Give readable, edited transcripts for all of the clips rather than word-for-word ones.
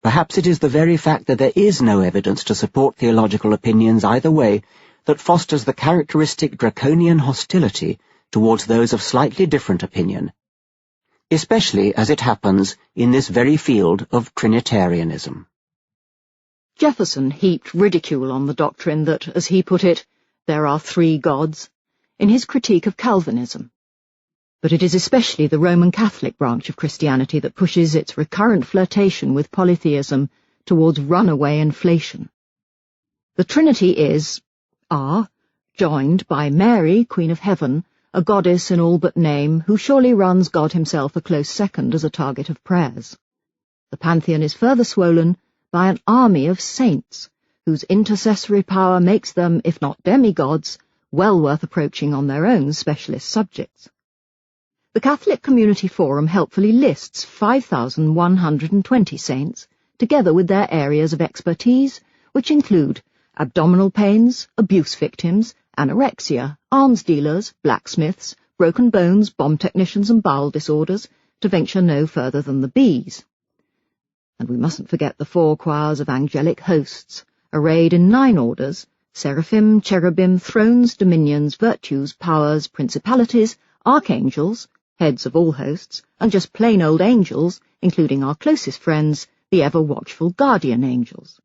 Perhaps it is the very fact that there is no evidence to support theological opinions either way that fosters the characteristic draconian hostility towards those of slightly different opinion, especially as it happens in this very field of Trinitarianism. Jefferson heaped ridicule on the doctrine that, as he put it, there are three gods, in his critique of Calvinism. But it is especially the Roman Catholic branch of Christianity that pushes its recurrent flirtation with polytheism towards runaway inflation. The Trinity is, joined by Mary, Queen of Heaven, a goddess in all but name, who surely runs God himself a close second as a target of prayers. The pantheon is further swollen by an army of saints, whose intercessory power makes them, if not demigods, well worth approaching on their own specialist subjects. The Catholic Community Forum helpfully lists 5,120 saints, together with their areas of expertise, which include abdominal pains, abuse victims, anorexia, arms dealers, blacksmiths, broken bones, bomb technicians and bowel disorders, to venture no further than the bees. And we mustn't forget the 4 choirs of angelic hosts, arrayed in 9 orders: seraphim, cherubim, thrones, dominions, virtues, powers, principalities, archangels, heads of all hosts, and just plain old angels, including our closest friends, the ever-watchful guardian angels.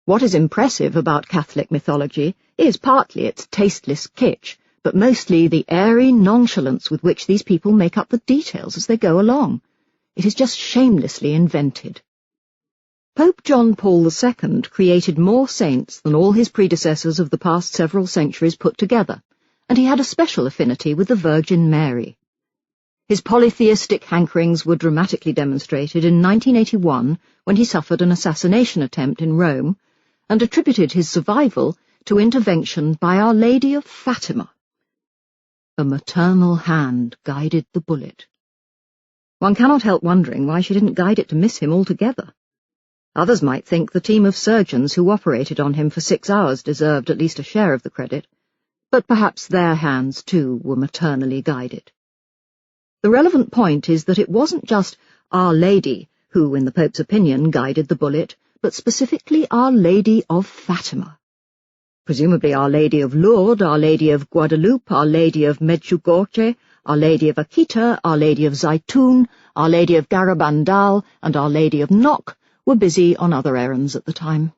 What is impressive about Catholic mythology is partly its tasteless kitsch, but mostly the airy nonchalance with which these people make up the details as they go along. It is just shamelessly invented. Pope John Paul II created more saints than all his predecessors of the past several centuries put together, and he had a special affinity with the Virgin Mary. His polytheistic hankerings were dramatically demonstrated in 1981 when he suffered an assassination attempt in Rome and attributed his survival to intervention by Our Lady of Fatima. A maternal hand guided the bullet. One cannot help wondering why she didn't guide it to miss him altogether. Others might think the team of surgeons who operated on him for 6 hours deserved at least a share of the credit, but perhaps their hands too were maternally guided. The relevant point is that it wasn't just Our Lady who, in the Pope's opinion, guided the bullet, but specifically Our Lady of Fatima. Presumably Our Lady of Lourdes, Our Lady of Guadalupe, Our Lady of Medjugorje, Our Lady of Akita, Our Lady of Zaytun, Our Lady of Garabandal, and Our Lady of Nok were busy on other errands at the time.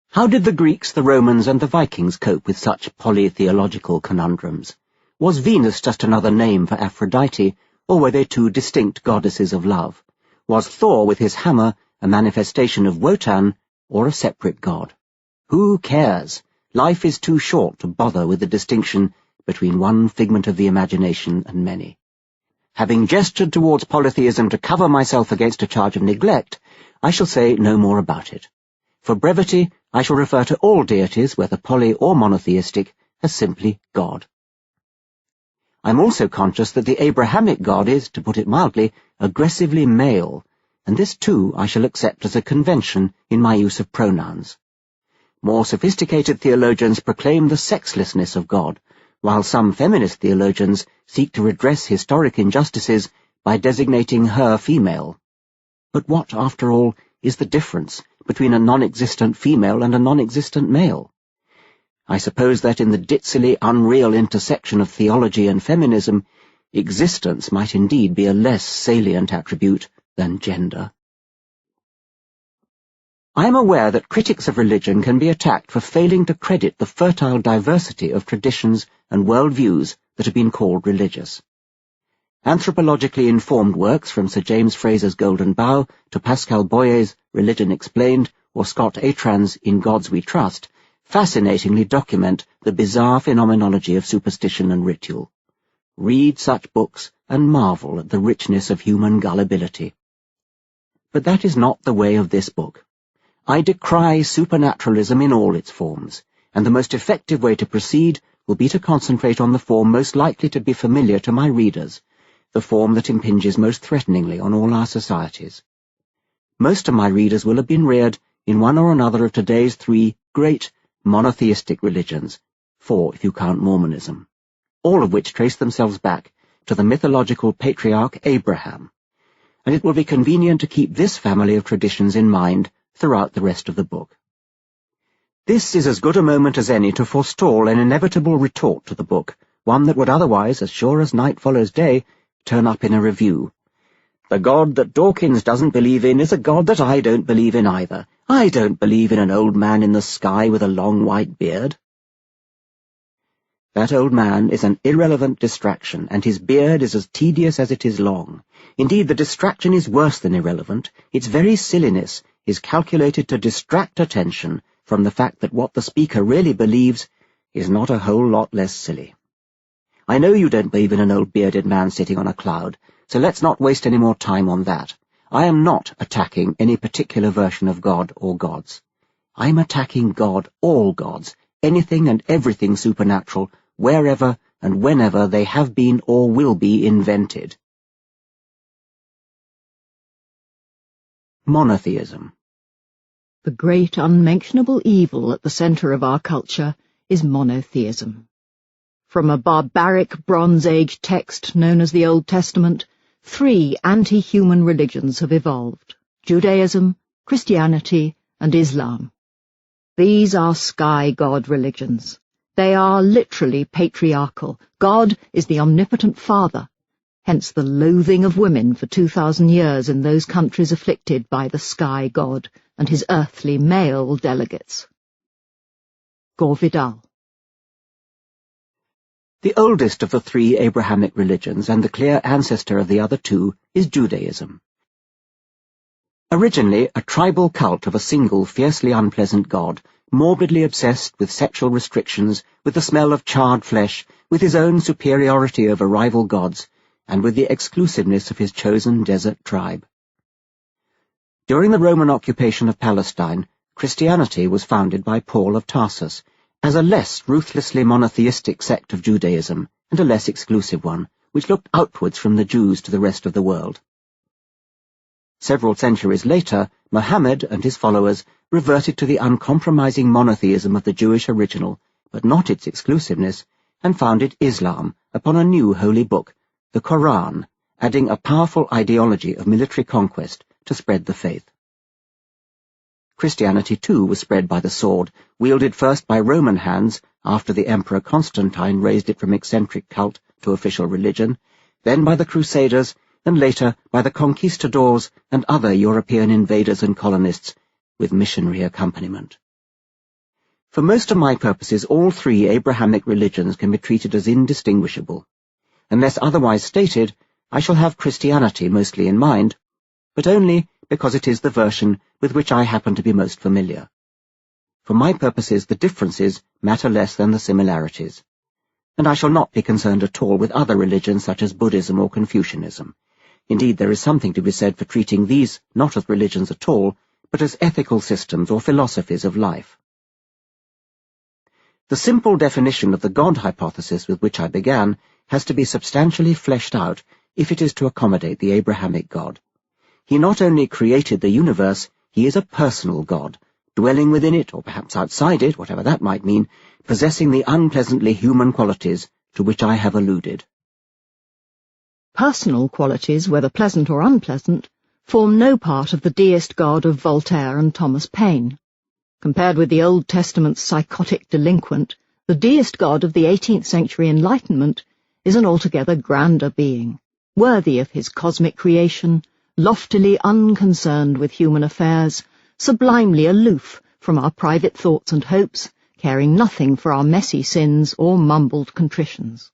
How did the Greeks, the Romans, and the Vikings cope with such polytheological conundrums? Was Venus just another name for Aphrodite, or were they 2 distinct goddesses of love? Was Thor with his hammer a manifestation of Wotan, or a separate god? Who cares? Life is too short to bother with the distinction between one figment of the imagination and many. Having gestured towards polytheism to cover myself against a charge of neglect, I shall say no more about it. For brevity, I shall refer to all deities, whether poly or monotheistic, as simply God. I'm also conscious that the Abrahamic God is, to put it mildly, aggressively male, and this too I shall accept as a convention in my use of pronouns. More sophisticated theologians proclaim the sexlessness of God, while some feminist theologians seek to redress historic injustices by designating her female. But what, after all, is the difference between a non-existent female and a non-existent male? I suppose that in the ditzily unreal intersection of theology and feminism, existence might indeed be a less salient attribute than gender. I am aware that critics of religion can be attacked for failing to credit the fertile diversity of traditions and worldviews that have been called religious. Anthropologically informed works from Sir James Fraser's Golden Bough to Pascal Boyer's Religion Explained or Scott Atran's In Gods We Trust fascinatingly document the bizarre phenomenology of superstition and ritual. Read such books and marvel at the richness of human gullibility. But that is not the way of this book. I decry supernaturalism in all its forms, and the most effective way to proceed will be to concentrate on the form most likely to be familiar to my readers, the form that impinges most threateningly on all our societies. Most of my readers will have been reared in one or another of today's 3 great monotheistic religions, 4 if you count Mormonism, all of which trace themselves back to the mythological patriarch Abraham. and it will be convenient to keep this family of traditions in mind throughout the rest of the book. This is as good a moment as any to forestall an inevitable retort to the book, one that would otherwise, as sure as night follows day, turn up in a review. The God that Dawkins doesn't believe in is a God that I don't believe in either. I don't believe in an old man in the sky with a long white beard. That old man is an irrelevant distraction, and his beard is as tedious as it is long. Indeed, the distraction is worse than irrelevant. Its very silliness is calculated to distract attention from the fact that what the speaker really believes is not a whole lot less silly. I know you don't believe in an old bearded man sitting on a cloud, so let's not waste any more time on that. I am not attacking any particular version of God or gods. I am attacking God, all gods, anything and everything supernatural, wherever and whenever they have been or will be invented. Monotheism. The great unmentionable evil at the centre of our culture is monotheism. From a barbaric Bronze Age text known as the Old Testament, 3 anti-human religions have evolved: Judaism, Christianity, and Islam. These are sky god religions. They are literally patriarchal. God is the omnipotent father, hence the loathing of women for 2,000 years in those countries afflicted by the sky god and his earthly male delegates. Gore Vidal. The oldest of the 3 Abrahamic religions and the clear ancestor of the other 2 is Judaism. Originally a tribal cult of a single fiercely unpleasant god, morbidly obsessed with sexual restrictions, with the smell of charred flesh, with his own superiority over rival gods, and with the exclusiveness of his chosen desert tribe. During the Roman occupation of Palestine, Christianity was founded by Paul of Tarsus, as a less ruthlessly monotheistic sect of Judaism, and a less exclusive one, which looked outwards from the Jews to the rest of the world. Several centuries later, Muhammad and his followers reverted to the uncompromising monotheism of the Jewish original, but not its exclusiveness, and founded Islam upon a new holy book, the Quran, adding a powerful ideology of military conquest to spread the faith. Christianity, too, was spread by the sword, wielded first by Roman hands after the Emperor Constantine raised it from eccentric cult to official religion, then by the Crusaders, and later by the conquistadors and other European invaders and colonists, with missionary accompaniment. For most of my purposes, all 3 Abrahamic religions can be treated as indistinguishable. Unless otherwise stated, I shall have Christianity mostly in mind, but only because it is the version with which I happen to be most familiar. For my purposes, the differences matter less than the similarities, and I shall not be concerned at all with other religions such as Buddhism or Confucianism. Indeed, there is something to be said for treating these not as religions at all, but as ethical systems or philosophies of life. The simple definition of the God hypothesis with which I began has to be substantially fleshed out if it is to accommodate the Abrahamic God. He not only created the universe, he is a personal God, dwelling within it, or perhaps outside it, whatever that might mean, possessing the unpleasantly human qualities to which I have alluded. Personal qualities, whether pleasant or unpleasant, form no part of the deist God of Voltaire and Thomas Paine. Compared with the Old Testament's psychotic delinquent, the deist God of the 18th century Enlightenment is an altogether grander being, worthy of his cosmic creation, loftily unconcerned with human affairs, sublimely aloof from our private thoughts and hopes, caring nothing for our messy sins or mumbled contritions.